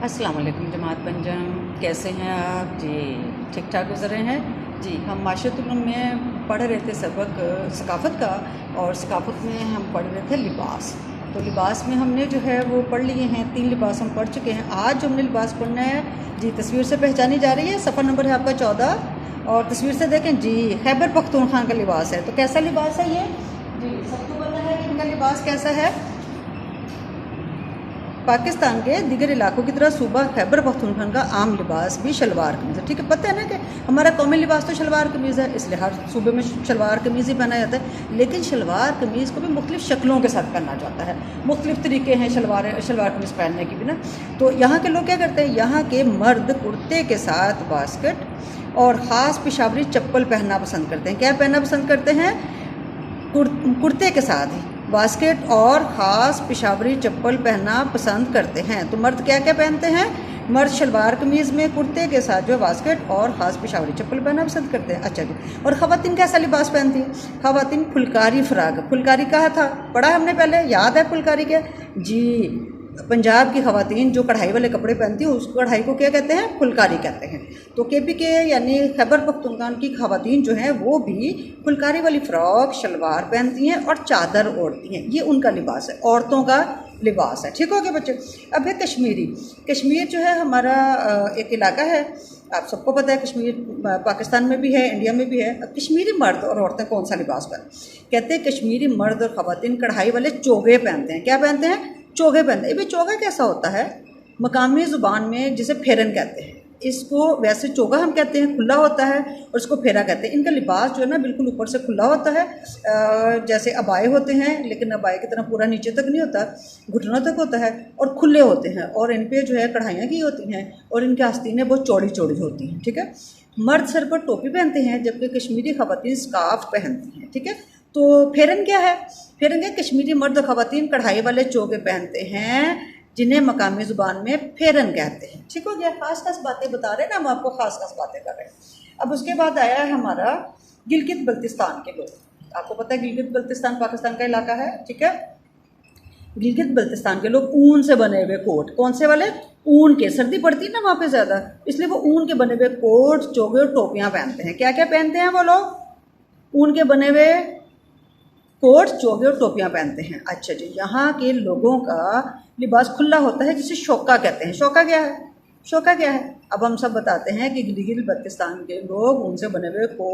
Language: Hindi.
अस्सलाम वालेकुम जमात पंजम, कैसे हैं आप जी? ठीक ठाक गुजर रहे हैं जी। हम माशरत में पढ़ रहे थे सबक सकाफ़त का, और सकाफ़त में हम पढ़ रहे थे लिबास। तो लिबास में हमने जो है वो पढ़ लिए हैं, 3 लिबास हम पढ़ चुके हैं। आज जो हमने लिबास पढ़ना है जी, तस्वीर से पहचानी जा रही है। सफ़र नंबर है आपका 14 और तस्वीर से देखें जी, खैबर पख्तूनख्वा का लिबास है। तो कैसा लिबास है ये जी? सबको पता है कि इनका लिबास कैसा है। पाकिस्तान के दीगर इलाकों की तरह सूबा खैबर पख्तूनख्वा का आम लिबास भी शलवार कमीज़ है। ठीक है, पता है ना कि हमारा कौमी लिबास तो शलवार कमीज़ है, इसलिए हर सूबे में शलवार कमीज़ ही पहना जाता है। लेकिन शलवार कमीज़ को भी मुख्तलिफ़ शक्लों के साथ पहना जाता है, मुख्तलिफ़ तरीके हैं शलवार कमीज़ पहनने की भी ना। तो यहाँ के लोग क्या करते हैं, यहाँ के मर्द कुर्ते के साथ बास्केट और ख़ास पेशावरी चप्पल पहनना पसंद करते हैं। क्या पहनना पसंद करते हैं? कुर्ते के साथ ही बास्केट और ख़ास पेशावरी चप्पल पहनना पसंद करते हैं। तो मर्द क्या क्या पहनते हैं? मर्द शलवार कमीज़ में कुर्ते के साथ जो बास्केट और ख़ास पेशावरी चप्पल पहनना पसंद करते हैं। अच्छा जी, और ख़वातीन कैसा लिबास पहनती हैं? ख़वातीन फुलकारी फ़्राक। फुलकारी कहा था, पढ़ा हमने पहले, याद है फुलकारी क्या जी? पंजाब की ख़वातीन जो कढ़ाई वाले कपड़े पहनती हैं, उस कढ़ाई को क्या कहते हैं? फुलकारी कहते हैं। तो के यानी खैबर पख्तूनख्वा की ख़वातीन जो हैं वो भी फुलकारी वाली फ़्रॉक शलवार पहनती हैं और चादर ओढ़ती हैं। ये उनका लिबास है, औरतों का लिबास है। ठीक हो गया बच्चे। अब है कश्मीरी। कश्मीर जो है हमारा एक इलाका है, आप सबको पता है। कश्मीर पाकिस्तान में भी है, इंडिया में भी है। अब कश्मीरी मर्द और औरतें कौन सा लिबास पहनते? कहते हैं कश्मीरी मर्द और ख़वातीन कढ़ाई वाले चोगे पहनते हैं। क्या पहनते हैं? चोगे पहनते हैं। ये चोगा कैसा होता है? मकामी ज़ुबान में जिसे फेरन कहते हैं, इसको वैसे चोगा हम कहते हैं, खुला होता है, और इसको फेरा कहते हैं। इनका लिबास जो है ना बिल्कुल ऊपर से खुला होता है, जैसे अबाए होते हैं, लेकिन अबाए की तरह पूरा नीचे तक नहीं होता, घुटनों तक होता है, और खुले होते हैं, और इन पे जो है कढ़ाइयाँ की होती हैं, और इनकी आस्तीनें बहुत चौड़ी चौड़ी होती हैं। ठीक है, मर्द सर पर टोपी पहनते हैं, जबकि कश्मीरी ख़वातीन स्कार्फ पहनती हैं। ठीक है, तो फेरन क्या है? फेरन क्या? कश्मीरी मर्द और ख़वातीन कढ़ाई वाले चोगे पहनते हैं, जिन्हें मकामी ज़ुबान में फेरन कहते हैं। ठीक हो गया, खास खास बातें बता रहे हैं ना, हम आपको खास खास बातें कर रहे हैं। अब उसके बाद आया है हमारा गिलगित बल्तिस्तान के लोग। आपको पता है गिलगित बल्तिस्तान पाकिस्तान का इलाका है। ठीक है, गिलगित बल्तिस्तान के लोग ऊन से बने हुए कोट, कौन से वाले? ऊन के। सर्दी पड़ती है ना वहाँ पे ज़्यादा, इसलिए वो ऊन के बने हुए कोट, चोगे और टोपियाँ पहनते हैं। क्या क्या पहनते हैं वो लोग? ऊन के बने हुए कोट, चोगे और टोपियाँ पहनते हैं। अच्छा जी, यहाँ के लोगों का लिबास खुला होता है, जिसे शोका कहते हैं। शोका क्या है? शोका क्या है? अब हम सब बताते हैं कि गिलगित बल्तिस्तान के लोग ऊन से बने हुए कोट